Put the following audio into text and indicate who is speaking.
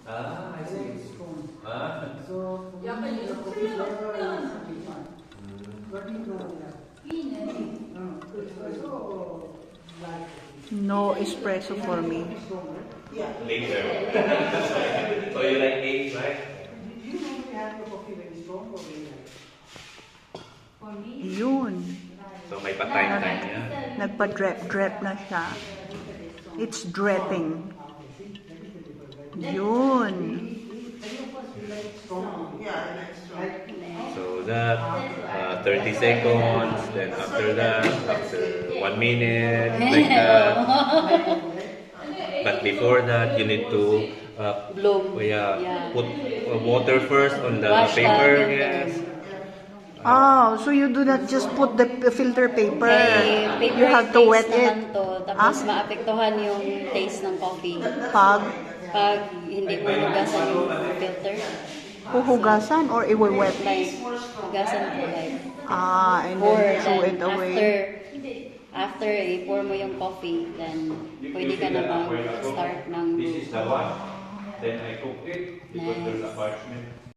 Speaker 1: I see.
Speaker 2: Strong.
Speaker 1: So,
Speaker 3: 약간 이게
Speaker 2: coffee
Speaker 3: 풀려서
Speaker 2: flavor
Speaker 3: 풀려가는
Speaker 2: is different. What do you know that?
Speaker 3: B는
Speaker 2: Espresso like
Speaker 4: No espresso for me.
Speaker 2: stronger. Yeah.
Speaker 1: Later. So you like 8, right?
Speaker 2: Do you normally have your coffee very strong or very light?
Speaker 3: for me.
Speaker 4: Yun.
Speaker 1: So may pa-time niya.
Speaker 4: Nagpa-drip na siya. It's dripping. Yun.
Speaker 2: Strong. Yeah, I like strong.
Speaker 1: So that 30 seconds, then after that, after 1 minute, like that. But before that, you need to
Speaker 5: Bloom.
Speaker 1: yeah, put water first on the
Speaker 5: Wash the
Speaker 1: paper.
Speaker 5: filter.
Speaker 1: Yes.
Speaker 4: Oh, so you do not just put the filter paper.
Speaker 5: Paper
Speaker 4: You have to wet
Speaker 5: taste
Speaker 4: it.
Speaker 5: naman to, tapos maapektuhan yung taste ng coffee.
Speaker 4: Pag
Speaker 5: Pag hindi mo hugasan yung filter,
Speaker 4: huhugasan or iwe-wet.
Speaker 5: like, hugasan ko like,
Speaker 4: And
Speaker 5: pour,
Speaker 4: then throw it
Speaker 5: then
Speaker 4: away.
Speaker 5: after i-pour mo yung coffee, then pwede ka na mag-start ng
Speaker 1: This is the one. Then I cook it because there's a parchment.